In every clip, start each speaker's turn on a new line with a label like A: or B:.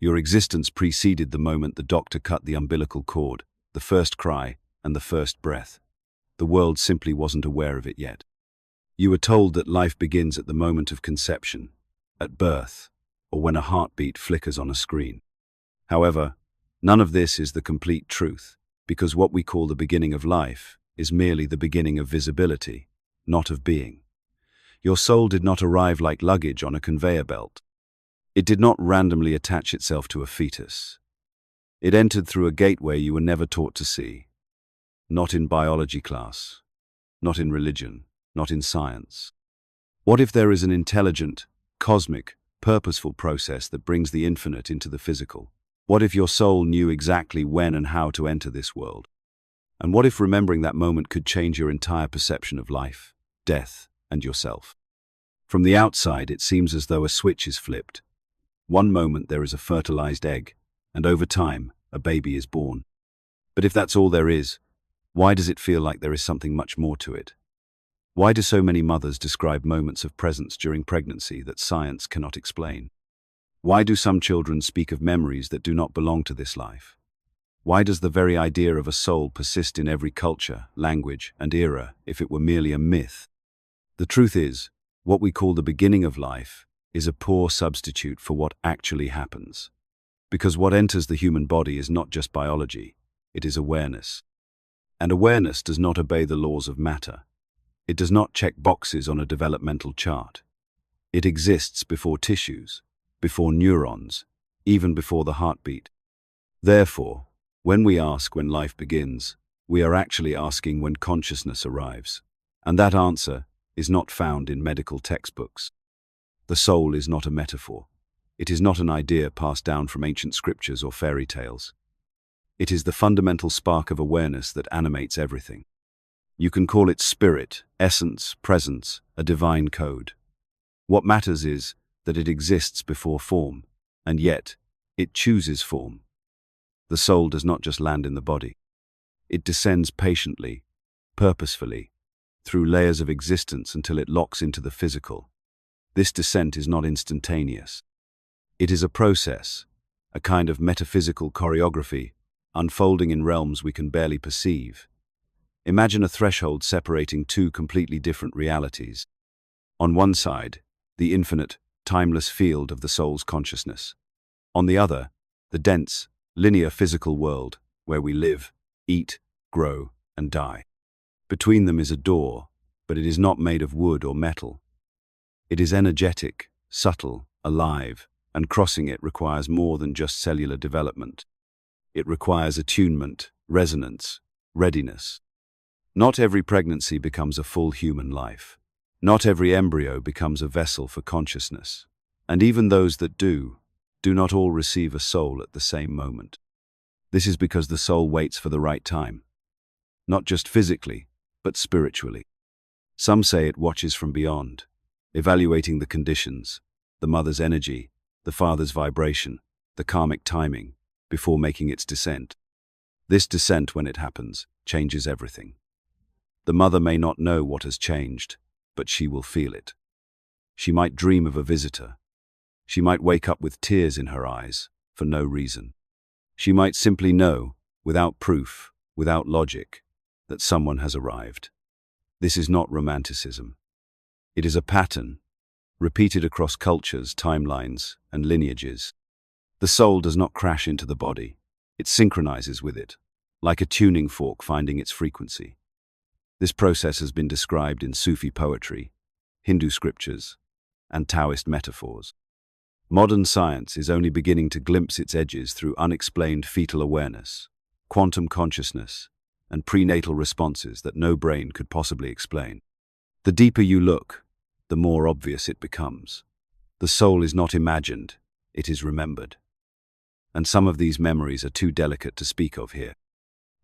A: Your existence preceded the moment the doctor cut the umbilical cord, the first cry, and the first breath. The world simply wasn't aware of it yet. You were told that life begins at the moment of conception, at birth, or when a heartbeat flickers on a screen. However, none of this is the complete truth, because what we call the beginning of life is merely the beginning of visibility, not of being. Your soul did not arrive like luggage on a conveyor belt. It did not randomly attach itself to a fetus. It entered through a gateway you were never taught to see. Not in biology class, not in religion, not in science. What if there is an intelligent, cosmic, purposeful process that brings the infinite into the physical? What if your soul knew exactly when and how to enter this world? And what if remembering that moment could change your entire perception of life, death, and yourself? From the outside, it seems as though a switch is flipped. One moment there is a fertilized egg, and over time, a baby is born. But if that's all there is, why does it feel like there is something much more to it? Why do so many mothers describe moments of presence during pregnancy that science cannot explain? Why do some children speak of memories that do not belong to this life? Why does the very idea of a soul persist in every culture, language, and era if it were merely a myth? The truth is, what we call the beginning of life is a poor substitute for what actually happens. Because what enters the human body is not just biology, it is awareness. And awareness does not obey the laws of matter. It does not check boxes on a developmental chart. It exists before tissues, before neurons, even before the heartbeat. Therefore, when we ask when life begins, we are actually asking when consciousness arrives. And that answer is not found in medical textbooks. The soul is not a metaphor. It is not an idea passed down from ancient scriptures or fairy tales. It is the fundamental spark of awareness that animates everything. You can call it spirit, essence, presence, a divine code. What matters is that it exists before form, and yet it chooses form. The soul does not just land in the body. It descends patiently, purposefully, through layers of existence until it locks into the physical. This descent is not instantaneous. It is a process, a kind of metaphysical choreography, unfolding in realms we can barely perceive. Imagine a threshold separating two completely different realities. On one side, the infinite, timeless field of the soul's consciousness. On the other, the dense, linear physical world where we live, eat, grow, and die. Between them is a door, but it is not made of wood or metal. It is energetic, subtle, alive, and crossing it requires more than just cellular development. It requires attunement, resonance, readiness. Not every pregnancy becomes a full human life. Not every embryo becomes a vessel for consciousness. And even those that do not all receive a soul at the same moment. This is because the soul waits for the right time. Not just physically, but spiritually. Some say it watches from beyond, evaluating the conditions, the mother's energy, the father's vibration, the karmic timing, before making its descent. This descent, when it happens, changes everything. The mother may not know what has changed, but she will feel it. She might dream of a visitor. She might wake up with tears in her eyes, for no reason. She might simply know, without proof, without logic, that someone has arrived. This is not romanticism. It is a pattern, repeated across cultures, timelines, and lineages. The soul does not crash into the body. It synchronizes with it, like a tuning fork finding its frequency. This process has been described in Sufi poetry, Hindu scriptures, and Taoist metaphors. Modern science is only beginning to glimpse its edges through unexplained fetal awareness, quantum consciousness, and prenatal responses that no brain could possibly explain. The deeper you look, the more obvious it becomes. The soul is not imagined, it is remembered. And some of these memories are too delicate to speak of here.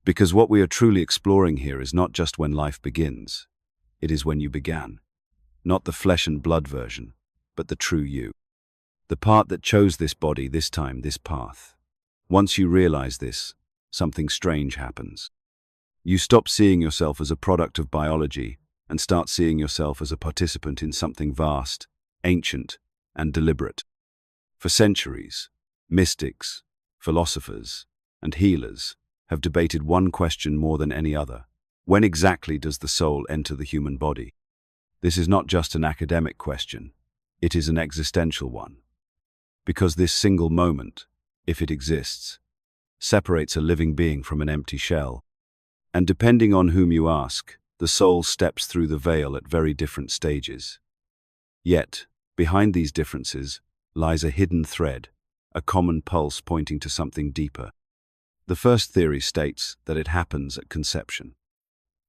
A: Because what we are truly exploring here is not just when life begins, it is when you began. Not the flesh and blood version, but the true you. The part that chose this body, this time, this path. Once you realize this, something strange happens. You stop seeing yourself as a product of biology and start seeing yourself as a participant in something vast, ancient, and deliberate. For centuries, Mystics, philosophers, and healers have debated one question more than any other. When exactly does the soul enter the human body? This is not just an academic question, it is an existential one. Because this single moment, if it exists, separates a living being from an empty shell. And depending on whom you ask, the soul steps through the veil at very different stages. Yet, behind these differences lies a hidden thread, a common pulse pointing to something deeper. The first theory states that it happens at conception.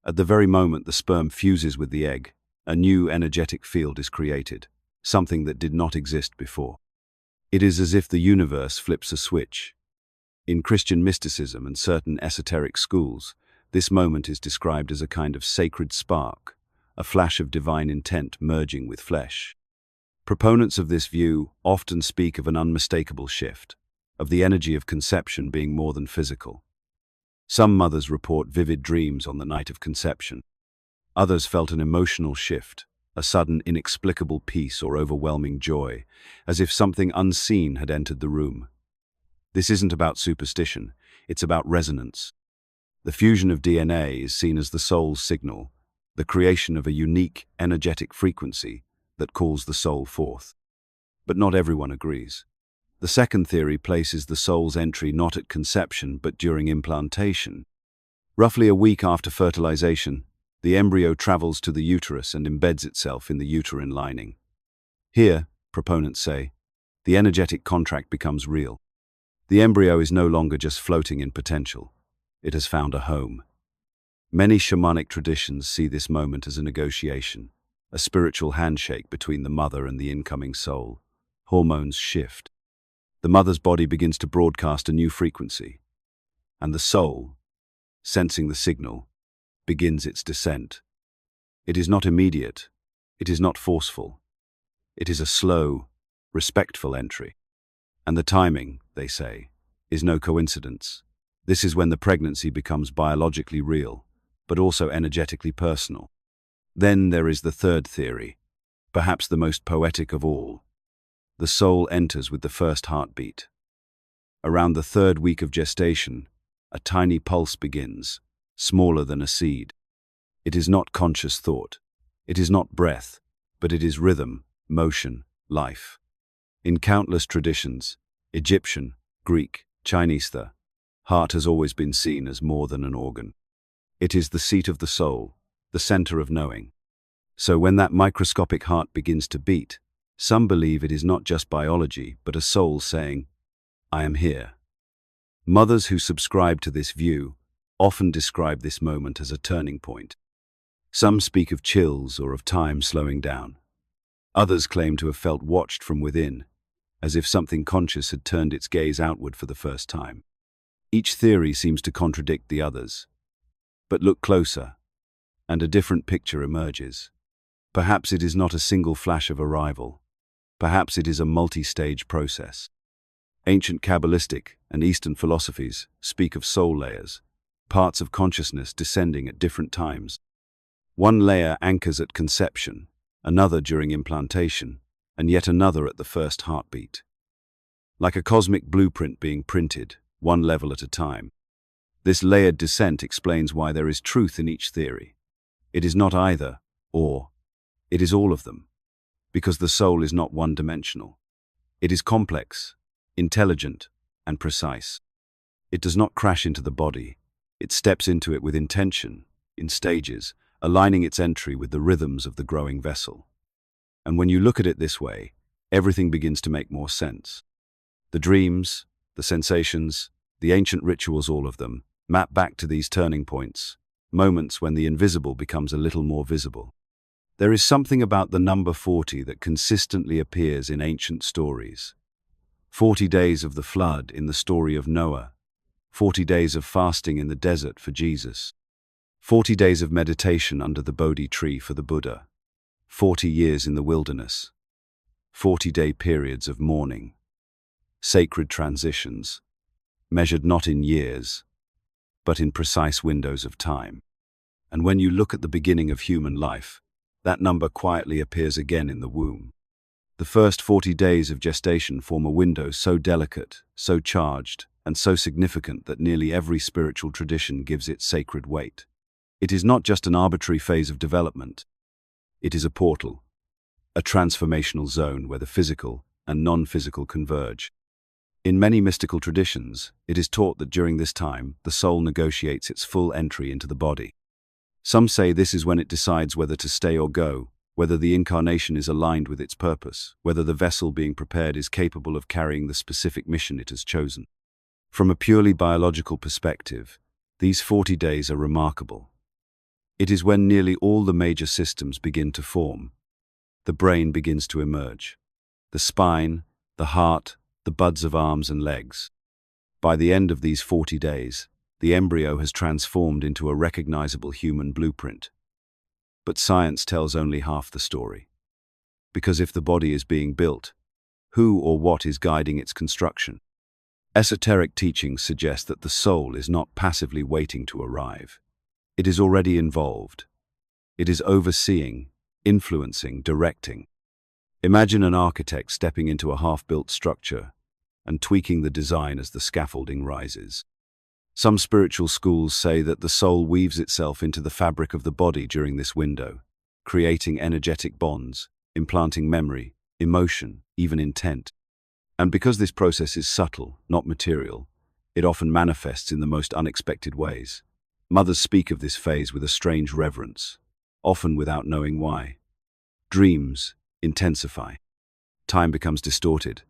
A: At the very moment the sperm fuses with the egg, a new energetic field is created, something that did not exist before. It is as if the universe flips a switch. In Christian mysticism and certain esoteric schools, this moment is described as a kind of sacred spark, a flash of divine intent merging with flesh. Proponents of this view often speak of an unmistakable shift, of the energy of conception being more than physical. Some mothers report vivid dreams on the night of conception. Others felt an emotional shift, a sudden inexplicable peace or overwhelming joy, as if something unseen had entered the room. This isn't about superstition, it's about resonance. The fusion of DNA is seen as the soul's signal, the creation of a unique, energetic frequency that calls the soul forth. But not everyone agrees. The second theory places the soul's entry not at conception but during implantation. Roughly a week after fertilization, the embryo travels to the uterus and embeds itself in the uterine lining. Here, proponents say, the energetic contract becomes real. The embryo is no longer just floating in potential. It has found a home. Many shamanic traditions see this moment as a negotiation, a spiritual handshake between the mother and the incoming soul. Hormones shift. The mother's body begins to broadcast a new frequency, and the soul, sensing the signal, begins its descent. It is not immediate, it is not forceful. It is a slow, respectful entry. And the timing, they say, is no coincidence. This is when the pregnancy becomes biologically real, but also energetically personal. Then there is the third theory, perhaps the most poetic of all. The soul enters with the first heartbeat. Around the third week of gestation, a tiny pulse begins, smaller than a seed. It is not conscious thought. It is not breath, but it is rhythm, motion, life. In countless traditions, Egyptian, Greek, Chinese, the heart has always been seen as more than an organ. It is the seat of the soul, the center of knowing. So when that microscopic heart begins to beat, some believe it is not just biology, but a soul saying, I am here. Mothers who subscribe to this view often describe this moment as a turning point. Some speak of chills or of time slowing down. Others claim to have felt watched from within, as if something conscious had turned its gaze outward for the first time. Each theory seems to contradict the others. But look closer, and a different picture emerges. Perhaps it is not a single flash of arrival. Perhaps it is a multi-stage process. Ancient Kabbalistic and Eastern philosophies speak of soul layers, parts of consciousness descending at different times. One layer anchors at conception, another during implantation, and yet another at the first heartbeat. Like a cosmic blueprint being printed, one level at a time. This layered descent explains why there is truth in each theory. It is not either, or. It is all of them. Because the soul is not one-dimensional. It is complex, intelligent, and precise. It does not crash into the body. It steps into it with intention, in stages, aligning its entry with the rhythms of the growing vessel. And when you look at it this way, everything begins to make more sense. The dreams, the sensations, the ancient rituals, all of them, map back to these turning points, moments when the invisible becomes a little more visible. There is something about the number 40 that consistently appears in ancient stories. 40 days of the flood in the story of Noah, 40 days of fasting in the desert for Jesus, 40 days of meditation under the Bodhi tree for the Buddha, 40 years in the wilderness, 40-day periods of mourning, sacred transitions, measured not in years, but in precise windows of time. And when you look at the beginning of human life, that number quietly appears again in the womb. The first 40 days of gestation form a window so delicate, so charged, and so significant that nearly every spiritual tradition gives it sacred weight. It is not just an arbitrary phase of development. It is a portal, a transformational zone where the physical and non-physical converge. In many mystical traditions, it is taught that during this time, the soul negotiates its full entry into the body. Some say this is when it decides whether to stay or go, whether the incarnation is aligned with its purpose, whether the vessel being prepared is capable of carrying the specific mission it has chosen. From a purely biological perspective, these 40 days are remarkable. It is when nearly all the major systems begin to form. The brain begins to emerge. The spine, the heart, the buds of arms and legs. By the end of these 40 days, the embryo has transformed into a recognizable human blueprint. But science tells only half the story. Because if the body is being built, who or what is guiding its construction? Esoteric teachings suggest that the soul is not passively waiting to arrive. It is already involved. It is overseeing, influencing, directing. Imagine an architect stepping into a half-built structure and tweaking the design as the scaffolding rises. Some spiritual schools say that the soul weaves itself into the fabric of the body during this window, creating energetic bonds, implanting memory, emotion, even intent. And because this process is subtle, not material, it often manifests in the most unexpected ways. Mothers speak of this phase with a strange reverence, often without knowing why. Dreams intensify. Time becomes distorted.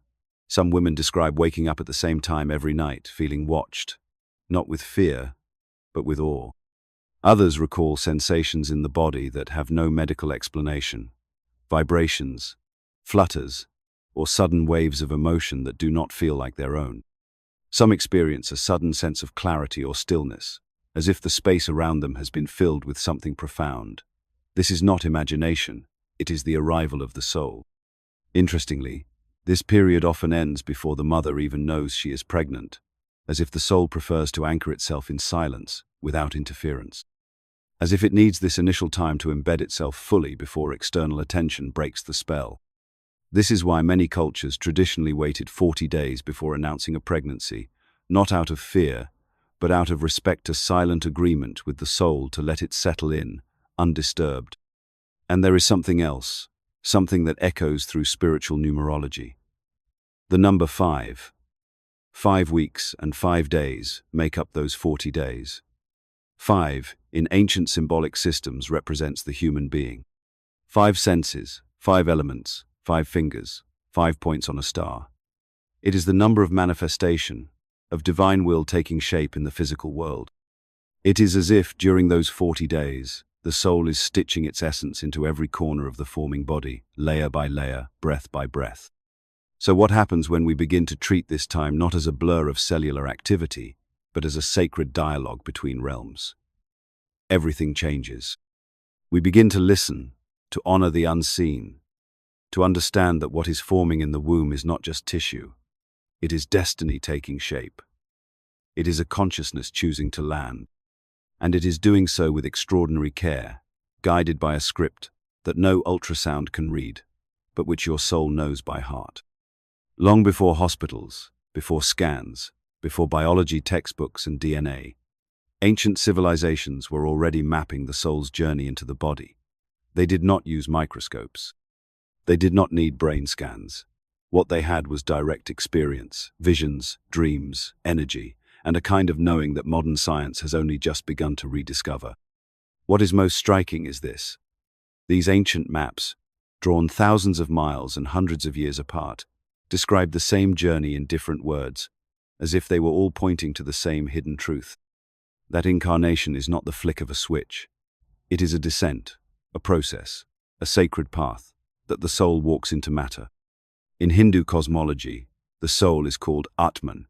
A: Some women describe waking up at the same time every night, feeling watched. Not with fear, but with awe. Others recall sensations in the body that have no medical explanation, vibrations, flutters, or sudden waves of emotion that do not feel like their own. Some experience a sudden sense of clarity or stillness, as if the space around them has been filled with something profound. This is not imagination, it is the arrival of the soul. Interestingly, this period often ends before the mother even knows she is pregnant, as if the soul prefers to anchor itself in silence, without interference. As if it needs this initial time to embed itself fully before external attention breaks the spell. This is why many cultures traditionally waited 40 days before announcing a pregnancy, not out of fear, but out of respect to silent agreement with the soul to let it settle in, undisturbed. And there is something else, something that echoes through spiritual numerology. The number 5. 5 weeks and 5 days make up those 40 days. 5, in ancient symbolic systems, represents the human being. 5 senses, 5 elements, 5 fingers, 5 points on a star. It is the number of manifestation, of divine will taking shape in the physical world. It is as if, during those 40 days, the soul is stitching its essence into every corner of the forming body, layer by layer, breath by breath. So what happens when we begin to treat this time not as a blur of cellular activity, but as a sacred dialogue between realms? Everything changes. We begin to listen, to honor the unseen, to understand that what is forming in the womb is not just tissue. It is destiny taking shape. It is a consciousness choosing to land. And it is doing so with extraordinary care, guided by a script that no ultrasound can read, but which your soul knows by heart. Long before hospitals, before scans, before biology textbooks and DNA, ancient civilizations were already mapping the soul's journey into the body. They did not use microscopes. They did not need brain scans. What they had was direct experience, visions, dreams, energy, and a kind of knowing that modern science has only just begun to rediscover. What is most striking is this. These ancient maps, drawn thousands of miles and hundreds of years apart, describe the same journey in different words, as if they were all pointing to the same hidden truth. That incarnation is not the flick of a switch. It is a descent, a process, a sacred path, that the soul walks into matter. In Hindu cosmology, the soul is called Atman,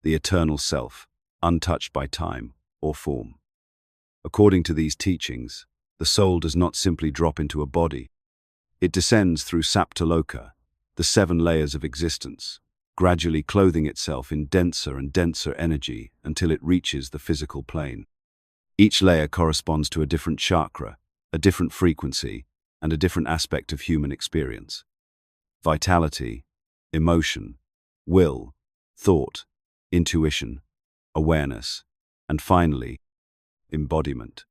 A: the eternal self, untouched by time or form. According to these teachings, the soul does not simply drop into a body. It descends through Saptaloka, the 7 layers of existence, gradually clothing itself in denser and denser energy until it reaches the physical plane. Each layer corresponds to a different chakra, a different frequency, and a different aspect of human experience. vitality, emotion, will, thought, intuition, awareness, and finally, embodiment.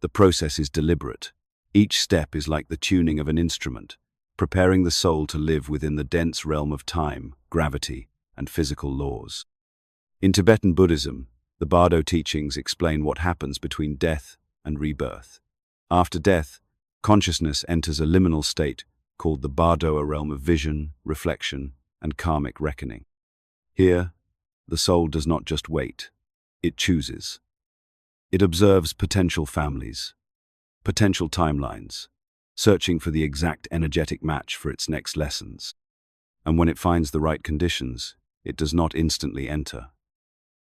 A: The process is deliberate. Each step is like the tuning of an instrument, preparing the soul to live within the dense realm of time, gravity, and physical laws. In Tibetan Buddhism, the Bardo teachings explain what happens between death and rebirth. After death, consciousness enters a liminal state called the Bardo, a realm of vision, reflection, and karmic reckoning. Here, the soul does not just wait, it chooses. It observes potential families, potential timelines, searching for the exact energetic match for its next lessons. And when it finds the right conditions, it does not instantly enter.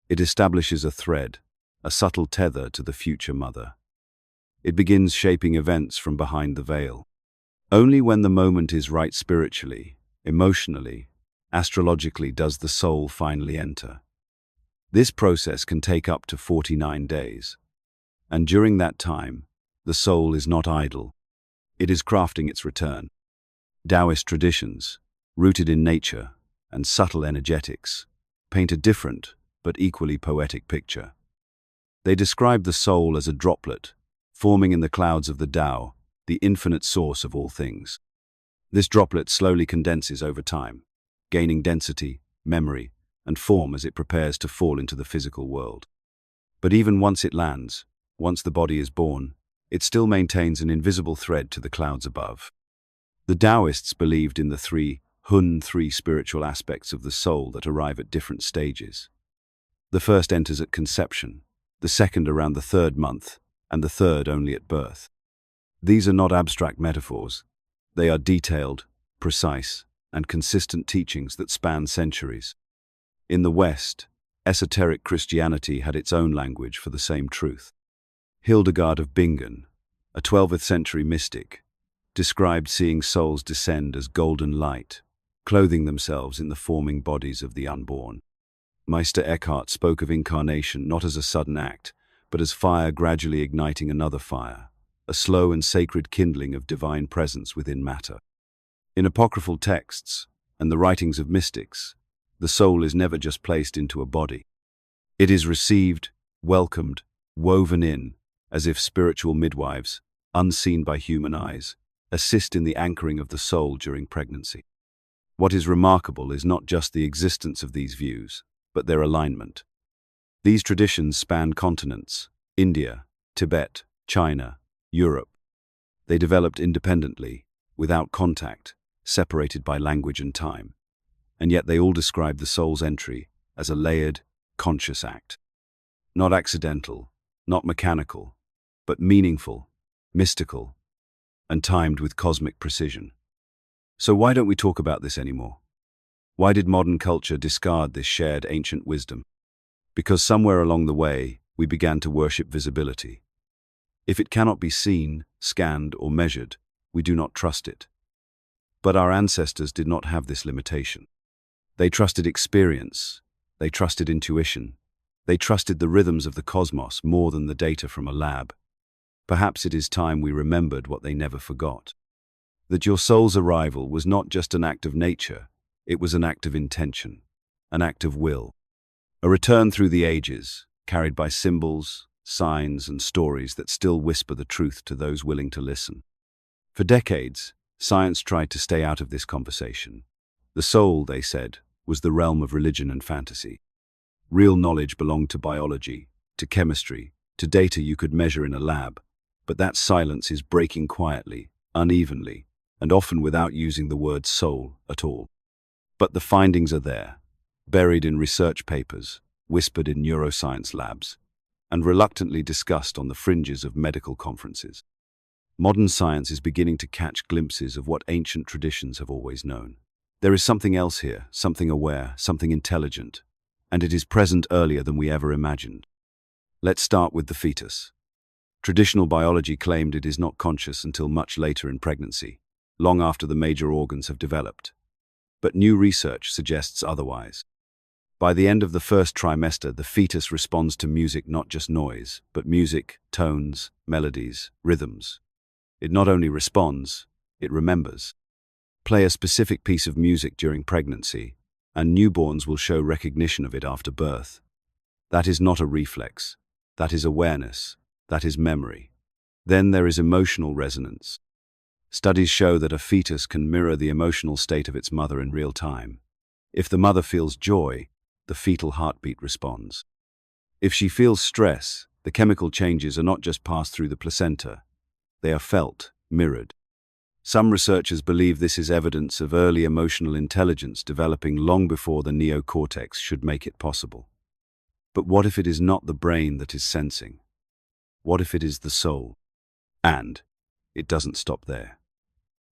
A: It establishes a thread, a subtle tether to the future mother. It begins shaping events from behind the veil. Only when the moment is right spiritually, emotionally, astrologically does the soul finally enter. This process can take up to 49 days. And during that time, the soul is not idle. It is crafting its return. Taoist traditions, rooted in nature and subtle energetics, paint a different but equally poetic picture. They describe the soul as a droplet, forming in the clouds of the Tao, the infinite source of all things. This droplet slowly condenses over time, gaining density, memory, and form as it prepares to fall into the physical world. But even once it lands, once the body is born, it still maintains an invisible thread to the clouds above. The Taoists believed in the three spiritual aspects of the soul that arrive at different stages. The first enters at conception, the second around the 3rd month, and the third only at birth. These are not abstract metaphors. They are detailed, precise, and consistent teachings that span centuries. In the West, esoteric Christianity had its own language for the same truth. Hildegard of Bingen, a 12th century mystic, described seeing souls descend as golden light, clothing themselves in the forming bodies of the unborn. Meister Eckhart spoke of incarnation not as a sudden act, but as fire gradually igniting another fire, a slow and sacred kindling of divine presence within matter. In apocryphal texts and the writings of mystics, the soul is never just placed into a body. It is received, welcomed, woven in, as if spiritual midwives, unseen by human eyes, assist in the anchoring of the soul during pregnancy. What is remarkable is not just the existence of these views, but their alignment. These traditions span continents: India, Tibet, China, Europe. They developed independently, without contact, separated by language and time. And yet they all describe the soul's entry as a layered, conscious act. Not accidental, not mechanical, but meaningful, mystical, and timed with cosmic precision. So why don't we talk about this anymore? Why did modern culture discard this shared ancient wisdom? Because somewhere along the way, we began to worship visibility. If it cannot be seen, scanned, or measured, we do not trust it. But our ancestors did not have this limitation. They trusted experience, they trusted intuition, they trusted the rhythms of the cosmos more than the data from a lab. Perhaps it is time we remembered what they never forgot. That your soul's arrival was not just an act of nature, it was an act of intention, an act of will. A return through the ages, carried by symbols, signs, and stories that still whisper the truth to those willing to listen. For decades, science tried to stay out of this conversation. The soul, they said, was the realm of religion and fantasy. Real knowledge belonged to biology, to chemistry, to data you could measure in a lab. But that silence is breaking quietly, unevenly, and often without using the word soul at all. But the findings are there, buried in research papers, whispered in neuroscience labs, and reluctantly discussed on the fringes of medical conferences. Modern science is beginning to catch glimpses of what ancient traditions have always known. There is something else here, something aware, something intelligent, and it is present earlier than we ever imagined. Let's start with the fetus. Traditional biology claimed it is not conscious until much later in pregnancy, long after the major organs have developed. But new research suggests otherwise. By the end of the first trimester, the fetus responds to music, not just noise, but music, tones, melodies, rhythms. It not only responds, it remembers. Play a specific piece of music during pregnancy, and newborns will show recognition of it after birth. That is not a reflex. That is awareness. That is memory. Then there is emotional resonance. Studies show that a fetus can mirror the emotional state of its mother in real time. If the mother feels joy, the fetal heartbeat responds. If she feels stress, the chemical changes are not just passed through the placenta. They are felt, mirrored. Some researchers believe this is evidence of early emotional intelligence developing long before the neocortex should make it possible. But what if it is not the brain that is sensing? What if it is the soul? And it doesn't stop there.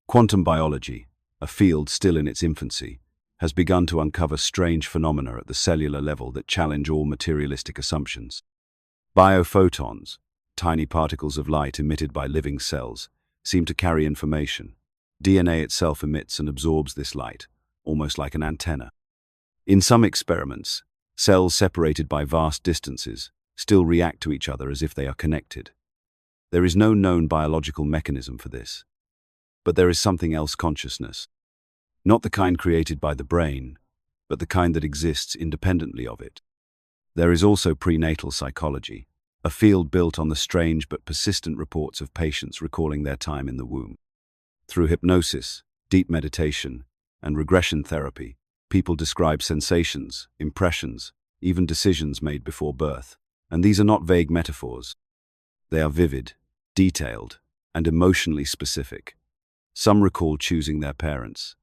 A: Quantum biology, a field still in its infancy, has begun to uncover strange phenomena at the cellular level that challenge all materialistic assumptions. Biophotons, tiny particles of light emitted by living cells, seem to carry information. DNA itself emits and absorbs this light, almost like an antenna. In some experiments, cells separated by vast distances still react to each other as if they are connected. There is no known biological mechanism for this. But there is something else: consciousness. Not the kind created by the brain, but the kind that exists independently of it. There is also prenatal psychology, a field built on the strange but persistent reports of patients recalling their time in the womb. Through hypnosis, deep meditation, and regression therapy, people describe sensations, impressions, even decisions made before birth. And these are not vague metaphors. They are vivid, detailed, and emotionally specific. Some recall choosing their parents.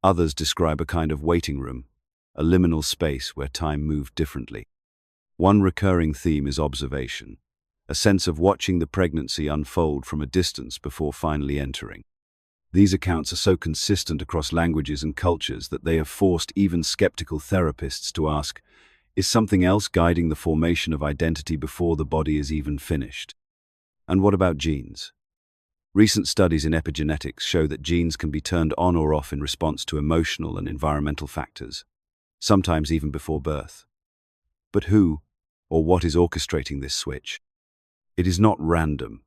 A: Others describe a kind of waiting room, a liminal space where time moved differently. One recurring theme is observation, a sense of watching the pregnancy unfold from a distance before finally entering. These accounts are so consistent across languages and cultures that they have forced even skeptical therapists to ask, is something else guiding the formation of identity before the body is even finished? And what about genes? Recent studies in epigenetics show that genes can be turned on or off in response to emotional and environmental factors, sometimes even before birth. But who or what is orchestrating this switch? It is not random.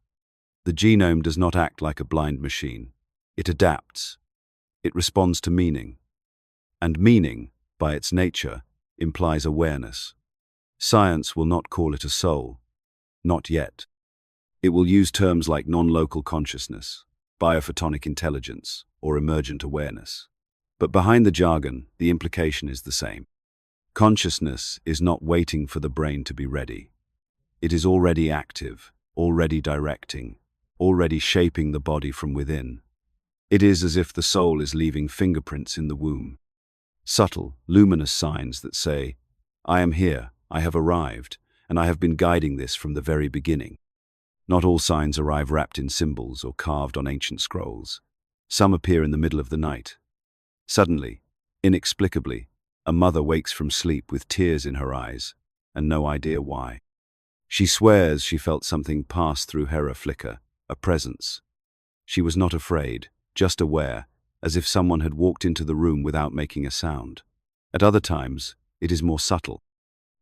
A: The genome does not act like a blind machine. It adapts. It responds to meaning. And meaning, by its nature, implies awareness. Science will not call it a soul. Not yet. It will use terms like non-local consciousness, biophotonic intelligence, or emergent awareness. But behind the jargon, the implication is the same. Consciousness is not waiting for the brain to be ready. It is already active, already directing, already shaping the body from within. It is as if the soul is leaving fingerprints in the womb. Subtle, luminous signs that say, I am here, I have arrived, and I have been guiding this from the very beginning. Not all signs arrive wrapped in symbols or carved on ancient scrolls. Some appear in the middle of the night. Suddenly, inexplicably, a mother wakes from sleep with tears in her eyes, and no idea why. She swears she felt something pass through her, a flicker, a presence. She was not afraid, just aware, as if someone had walked into the room without making a sound. At other times, it is more subtle.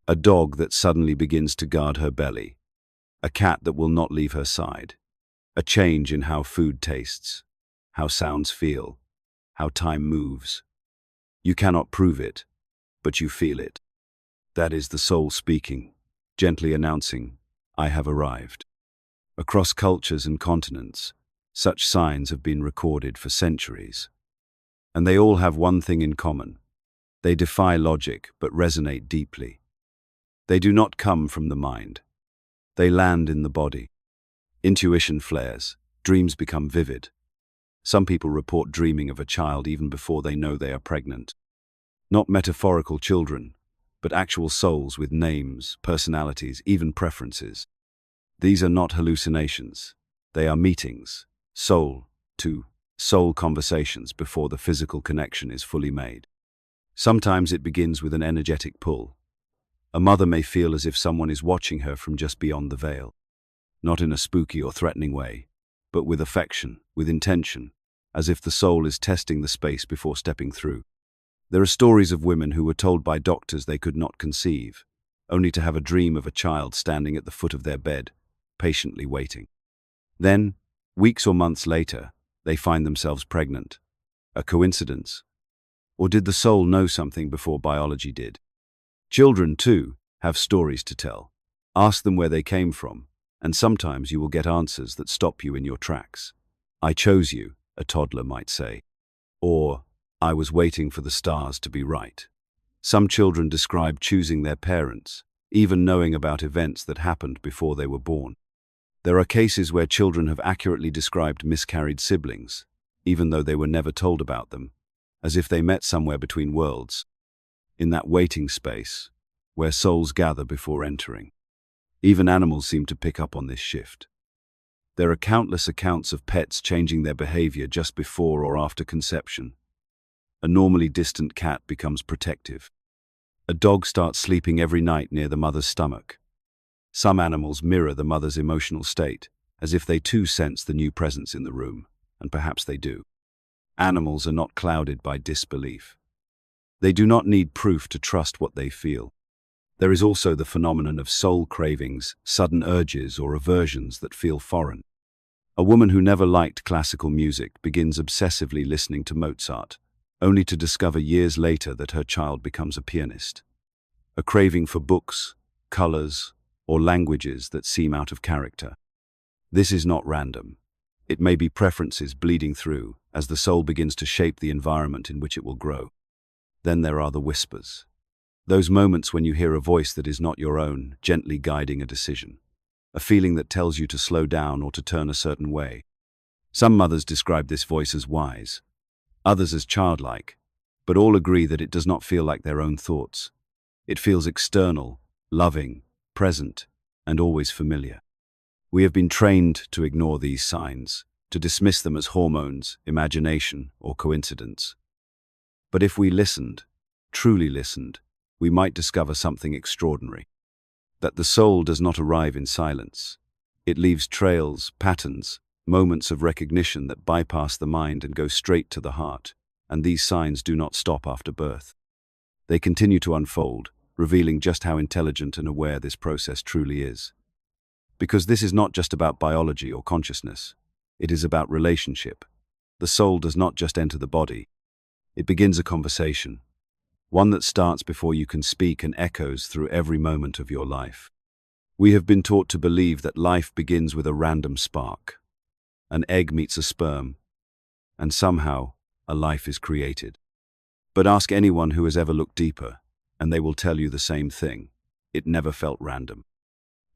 A: A dog that suddenly begins to guard her belly. A cat that will not leave her side. A change in how food tastes, how sounds feel, how time moves. You cannot prove it, but you feel it. That is the soul speaking, gently announcing, I have arrived. Across cultures and continents, such signs have been recorded for centuries. And they all have one thing in common. They defy logic but resonate deeply. They do not come from the mind. They land in the body. Intuition flares, dreams become vivid. Some people report dreaming of a child even before they know they are pregnant. Not metaphorical children, but actual souls with names, personalities, even preferences. These are not hallucinations. They are meetings, soul to soul conversations before the physical connection is fully made. Sometimes it begins with an energetic pull. A mother may feel as if someone is watching her from just beyond the veil. Not in a spooky or threatening way, but with affection, with intention, as if the soul is testing the space before stepping through. There are stories of women who were told by doctors they could not conceive, only to have a dream of a child standing at the foot of their bed, patiently waiting. Then, weeks or months later, they find themselves pregnant. A coincidence? Or did the soul know something before biology did? Children, too, have stories to tell. Ask them where they came from, and sometimes you will get answers that stop you in your tracks. I chose you, a toddler might say. Or, I was waiting for the stars to be right. Some children describe choosing their parents, even knowing about events that happened before they were born. There are cases where children have accurately described miscarried siblings, even though they were never told about them, as if they met somewhere between worlds, in that waiting space, where souls gather before entering. Even animals seem to pick up on this shift. There are countless accounts of pets changing their behavior just before or after conception. A normally distant cat becomes protective. A dog starts sleeping every night near the mother's stomach. Some animals mirror the mother's emotional state, as if they too sense the new presence in the room, and perhaps they do. Animals are not clouded by disbelief. They do not need proof to trust what they feel. There is also the phenomenon of soul cravings, sudden urges or aversions that feel foreign. A woman who never liked classical music begins obsessively listening to Mozart, only to discover years later that her child becomes a pianist. A craving for books, colors, or languages that seem out of character. This is not random. It may be preferences bleeding through as the soul begins to shape the environment in which it will grow. Then there are the whispers. Those moments when you hear a voice that is not your own, gently guiding a decision. A feeling that tells you to slow down or to turn a certain way. Some mothers describe this voice as wise, others as childlike, but all agree that it does not feel like their own thoughts. It feels external, loving, present, and always familiar. We have been trained to ignore these signs, to dismiss them as hormones, imagination, or coincidence. But if we listened, truly listened, we might discover something extraordinary. That the soul does not arrive in silence. It leaves trails, patterns, moments of recognition that bypass the mind and go straight to the heart, and these signs do not stop after birth. They continue to unfold, revealing just how intelligent and aware this process truly is. Because this is not just about biology or consciousness, it is about relationship. The soul does not just enter the body. It begins a conversation, one that starts before you can speak and echoes through every moment of your life. We have been taught to believe that life begins with a random spark. An egg meets a sperm, and somehow a life is created. But ask anyone who has ever looked deeper, and they will tell you the same thing. It never felt random.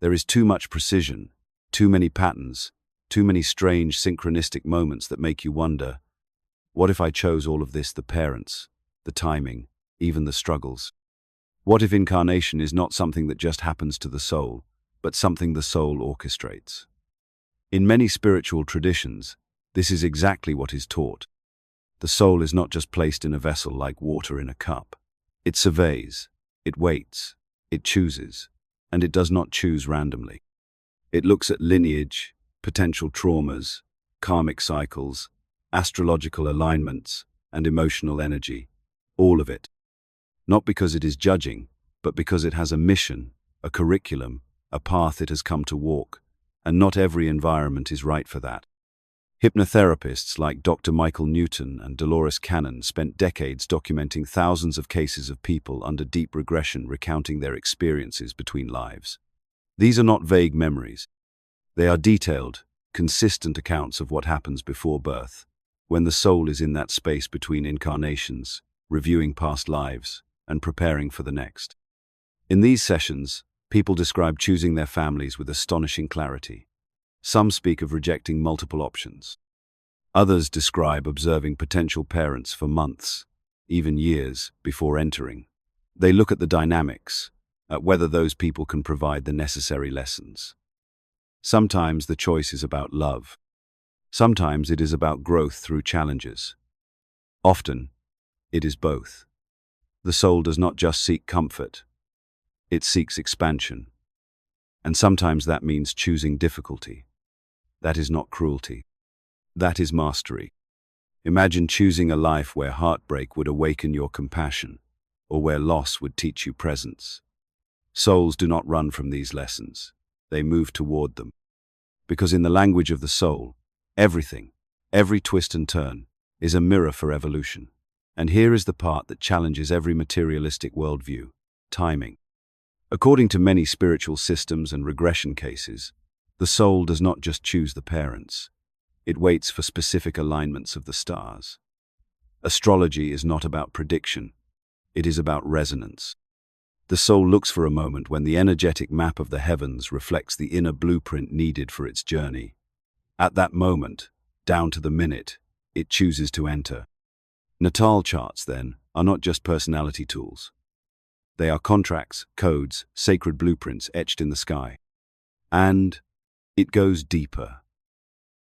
A: There is too much precision, too many patterns, too many strange synchronistic moments that make you wonder, what if I chose all of this, the parents, the timing, even the struggles? What if incarnation is not something that just happens to the soul, but something the soul orchestrates? In many spiritual traditions, this is exactly what is taught. The soul is not just placed in a vessel like water in a cup. It surveys, it waits, it chooses, and it does not choose randomly. It looks at lineage, potential traumas, karmic cycles, astrological alignments, and emotional energy, all of it. Not because it is judging, but because it has a mission, a curriculum, a path it has come to walk, and not every environment is right for that. Hypnotherapists like Dr. Michael Newton and Dolores Cannon spent decades documenting thousands of cases of people under deep regression recounting their experiences between lives. These are not vague memories. They are detailed, consistent accounts of what happens before birth, when the soul is in that space between incarnations, reviewing past lives, and preparing for the next. In these sessions, people describe choosing their families with astonishing clarity. Some speak of rejecting multiple options. Others describe observing potential parents for months, even years, before entering. They look at the dynamics, at whether those people can provide the necessary lessons. Sometimes the choice is about love. Sometimes it is about growth through challenges. Often, it is both. The soul does not just seek comfort, it seeks expansion. And sometimes that means choosing difficulty. That is not cruelty. That is mastery. Imagine choosing a life where heartbreak would awaken your compassion, or where loss would teach you presence. Souls do not run from these lessons. They move toward them. Because in the language of the soul, everything, every twist and turn, is a mirror for evolution. And here is the part that challenges every materialistic worldview: timing. According to many spiritual systems and regression cases, the soul does not just choose the parents. It waits for specific alignments of the stars. Astrology is not about prediction. It is about resonance. The soul looks for a moment when the energetic map of the heavens reflects the inner blueprint needed for its journey. At that moment, down to the minute, it chooses to enter. Natal charts, then, are not just personality tools. They are contracts, codes, sacred blueprints etched in the sky. And it goes deeper.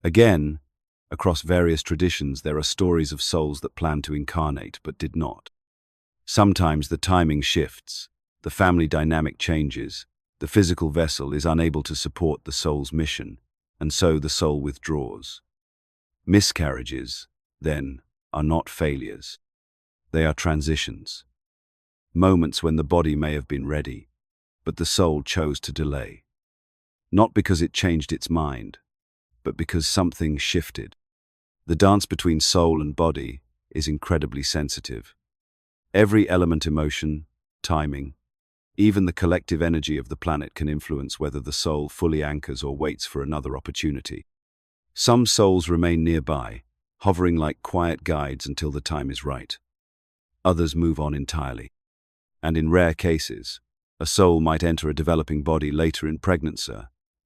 A: Again, across various traditions, there are stories of souls that planned to incarnate but did not. Sometimes the timing shifts, the family dynamic changes, the physical vessel is unable to support the soul's mission, and so the soul withdraws. Miscarriages, then, are not failures. They are transitions. Moments when the body may have been ready, but the soul chose to delay. Not because it changed its mind, but because something shifted. The dance between soul and body is incredibly sensitive. Every element, emotion, timing, even the collective energy of the planet can influence whether the soul fully anchors or waits for another opportunity. Some souls remain nearby, hovering like quiet guides until the time is right. Others move on entirely. And in rare cases, a soul might enter a developing body later in pregnancy,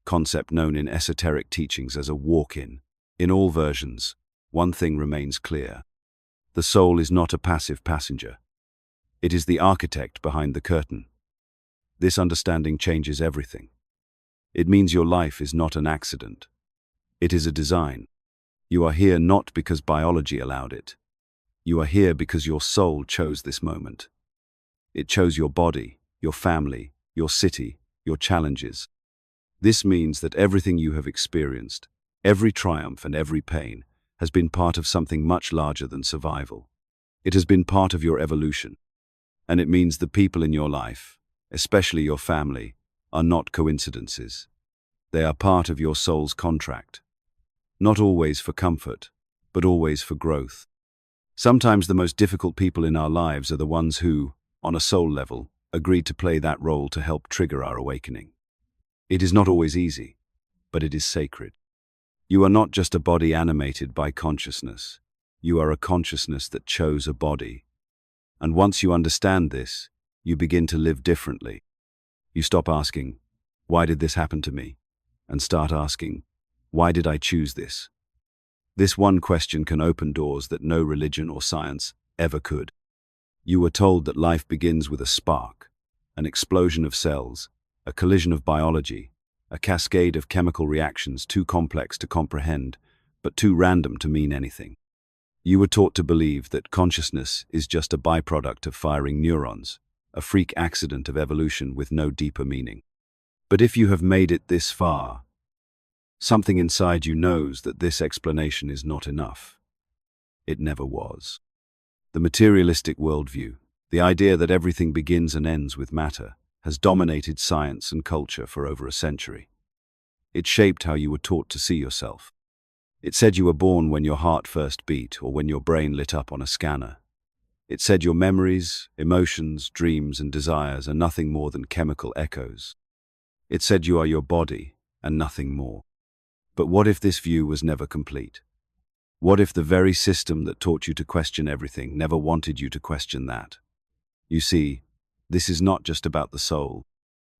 A: concept known in esoteric teachings as a walk-in. In all versions, one thing remains clear. The soul is not a passive passenger. It is the architect behind the curtain. This understanding changes everything. It means your life is not an accident. It is a design. You are here not because biology allowed it. You are here because your soul chose this moment. It chose your body, your family, your city, your challenges. This means that everything you have experienced, every triumph and every pain, has been part of something much larger than survival. It has been part of your evolution. And it means the people in your life, especially your family, are not coincidences. They are part of your soul's contract. Not always for comfort, but always for growth. Sometimes the most difficult people in our lives are the ones who, on a soul level, agreed to play that role to help trigger our awakening. It is not always easy, but it is sacred. You are not just a body animated by consciousness. You are a consciousness that chose a body. And once you understand this, you begin to live differently. You stop asking, "Why did this happen to me?" and start asking, "Why did I choose this?" This one question can open doors that no religion or science ever could. You were told that life begins with a spark, an explosion of cells, a collision of biology, a cascade of chemical reactions too complex to comprehend, but too random to mean anything. You were taught to believe that consciousness is just a byproduct of firing neurons, a freak accident of evolution with no deeper meaning. But if you have made it this far, something inside you knows that this explanation is not enough. It never was. The materialistic worldview, the idea that everything begins and ends with matter, has dominated science and culture for over a century. It shaped how you were taught to see yourself. It said you were born when your heart first beat or when your brain lit up on a scanner. It said your memories, emotions, dreams, and desires are nothing more than chemical echoes. It said you are your body and nothing more. But what if this view was never complete? What if the very system that taught you to question everything never wanted you to question that? You see, this is not just about the soul.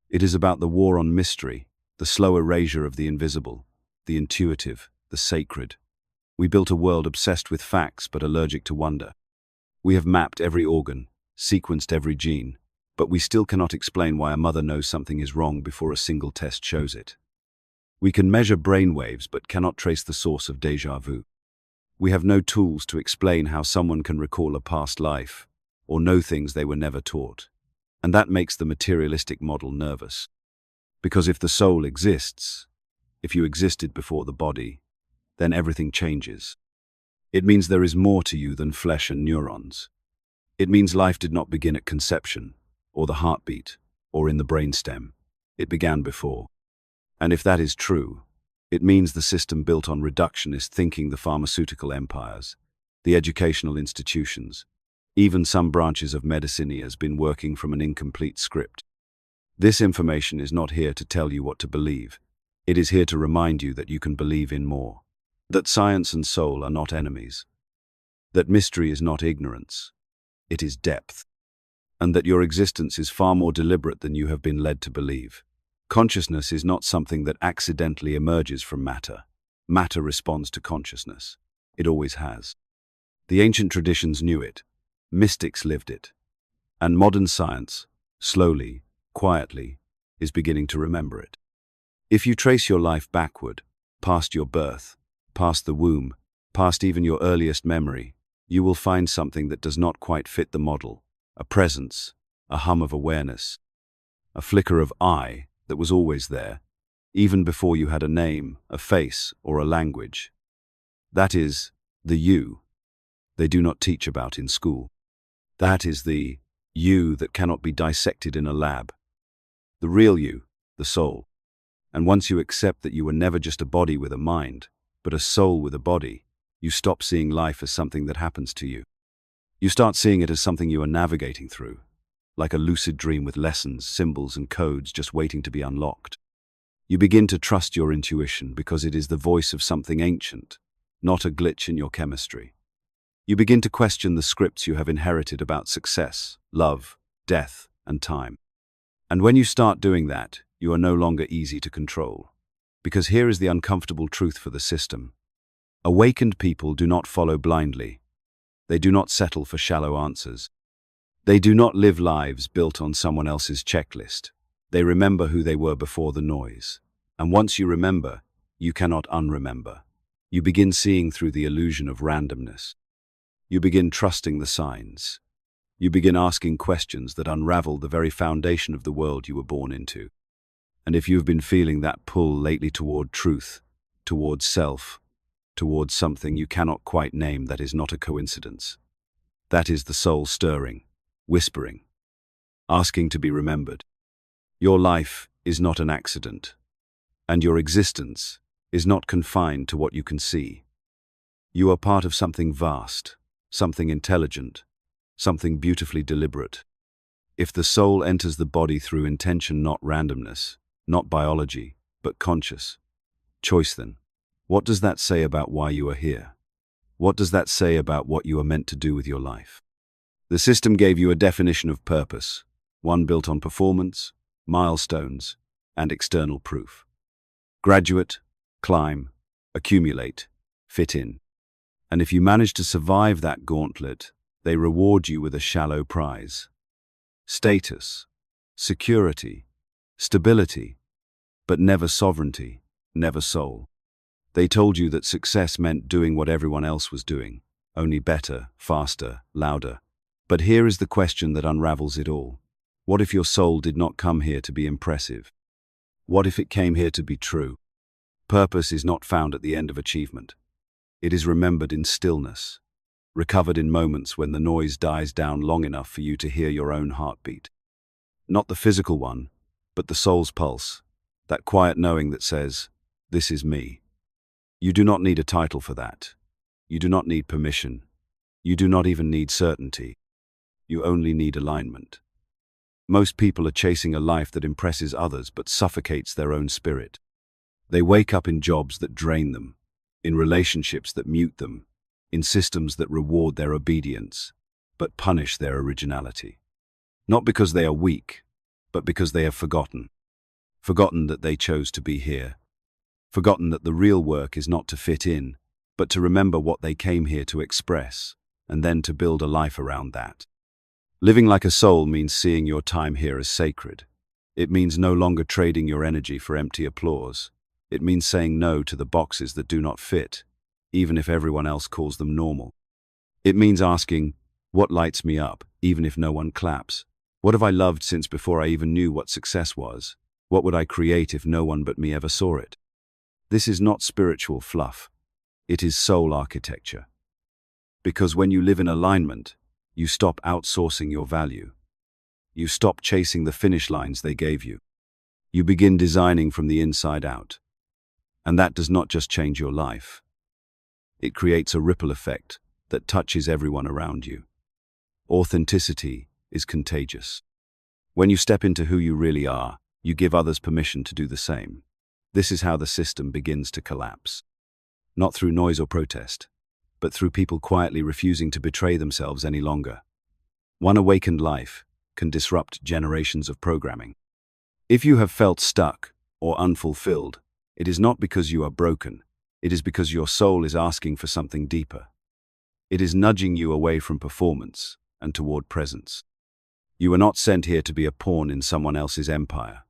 A: It is about the war on mystery, the slow erasure of the invisible, the intuitive, the sacred. We built a world obsessed with facts but allergic to wonder. We have mapped every organ, sequenced every gene, but we still cannot explain why a mother knows something is wrong before a single test shows it. We can measure brain waves but cannot trace the source of déjà vu. We have no tools to explain how someone can recall a past life or know things they were never taught. And that makes the materialistic model nervous. Because if the soul exists, if you existed before the body, then everything changes. It means there is more to you than flesh and neurons. It means life did not begin at conception, or the heartbeat, or in the brainstem. It began before. And if that is true, it means the system built on reductionist thinking, the pharmaceutical empires, the educational institutions. Even some branches of medicine has been working from an incomplete script. This information is not here to tell you what to believe. It is here to remind you that you can believe in more. That science and soul are not enemies. That mystery is not ignorance. It is depth. And that your existence is far more deliberate than you have been led to believe. Consciousness is not something that accidentally emerges from matter. Matter responds to consciousness. It always has. The ancient traditions knew it. Mystics lived it. And modern science, slowly, quietly, is beginning to remember it. If you trace your life backward, past your birth, past the womb, past even your earliest memory, you will find something that does not quite fit the model. A presence, a hum of awareness, a flicker of I that was always there, even before you had a name, a face, or a language. That is the you they do not teach about in school. That is the you that cannot be dissected in a lab. The real you, the soul. And once you accept that you were never just a body with a mind, but a soul with a body, you stop seeing life as something that happens to you. You start seeing it as something you are navigating through, like a lucid dream with lessons, symbols, and codes just waiting to be unlocked. You begin to trust your intuition because it is the voice of something ancient, not a glitch in your chemistry. You begin to question the scripts you have inherited about success, love, death, and time. And when you start doing that, you are no longer easy to control. Because here is the uncomfortable truth for the system. Awakened people do not follow blindly. They do not settle for shallow answers. They do not live lives built on someone else's checklist. They remember who they were before the noise. And once you remember, you cannot unremember. You begin seeing through the illusion of randomness. You begin trusting the signs. You begin asking questions that unravel the very foundation of the world you were born into. And if you've been feeling that pull lately toward truth, towards self, towards something you cannot quite name that is not a coincidence, that is the soul stirring, whispering, asking to be remembered. Your life is not an accident, and your existence is not confined to what you can see. You are part of something vast, something intelligent, something beautifully deliberate. If the soul enters the body through intention, not randomness, not biology, but conscious choice, then what does that say about why you are here? What does that say about what you are meant to do with your life? The system gave you a definition of purpose, one built on performance, milestones, and external proof. Graduate, climb, accumulate, fit in. And if you manage to survive that gauntlet, they reward you with a shallow prize. Status, security, stability, but never sovereignty, never soul. They told you that success meant doing what everyone else was doing, only better, faster, louder. But here is the question that unravels it all. What if your soul did not come here to be impressive? What if it came here to be true? Purpose is not found at the end of achievement. It is remembered in stillness, recovered in moments when the noise dies down long enough for you to hear your own heartbeat. Not the physical one, but the soul's pulse, that quiet knowing that says, "This is me." You do not need a title for that. You do not need permission. You do not even need certainty. You only need alignment. Most people are chasing a life that impresses others but suffocates their own spirit. They wake up in jobs that drain them, in relationships that mute them, in systems that reward their obedience, but punish their originality. Not because they are weak, but because they have forgotten. Forgotten that they chose to be here. Forgotten that the real work is not to fit in, but to remember what they came here to express, and then to build a life around that. Living like a soul means seeing your time here as sacred. It means no longer trading your energy for empty applause. It means saying no to the boxes that do not fit, even if everyone else calls them normal. It means asking, what lights me up, even if no one claps? What have I loved since before I even knew what success was? What would I create if no one but me ever saw it? This is not spiritual fluff. It is soul architecture. Because when you live in alignment, you stop outsourcing your value. You stop chasing the finish lines they gave you. You begin designing from the inside out. And that does not just change your life. It creates a ripple effect, that touches everyone around you. Authenticity is contagious. When you step into who you really are, you give others permission to do the same. This is how the system begins to collapse. Not through noise or protest, but through people quietly refusing to betray themselves any longer. One awakened life can disrupt generations of programming. If you have felt stuck or unfulfilled, it is not because you are broken. It is because your soul is asking for something deeper. It is nudging you away from performance and toward presence. You were not sent here to be a pawn in someone else's empire.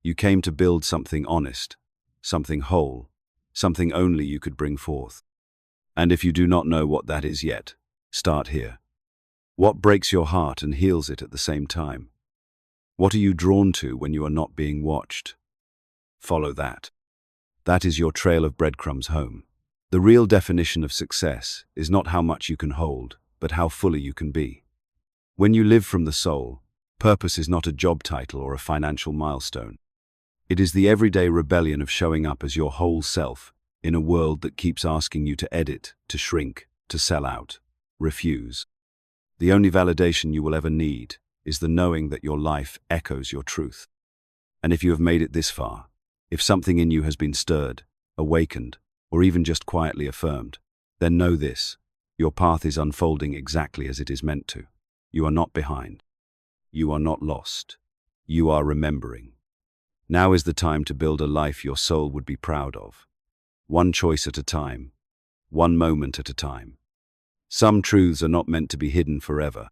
A: You came to build something honest, something whole, something only you could bring forth. And if you do not know what that is yet, start here. What breaks your heart and heals it at the same time? What are you drawn to when you are not being watched? Follow that. That is your trail of breadcrumbs home. The real definition of success is not how much you can hold, but how fully you can be. When you live from the soul, purpose is not a job title or a financial milestone. It is the everyday rebellion of showing up as your whole self in a world that keeps asking you to edit, to shrink, to sell out, refuse. The only validation you will ever need is the knowing that your life echoes your truth. And if you have made it this far, if something in you has been stirred, awakened, or even just quietly affirmed, then know this: your path is unfolding exactly as it is meant to. You are not behind. You are not lost. You are remembering. Now is the time to build a life your soul would be proud of. One choice at a time. One moment at a time. Some truths are not meant to be hidden forever.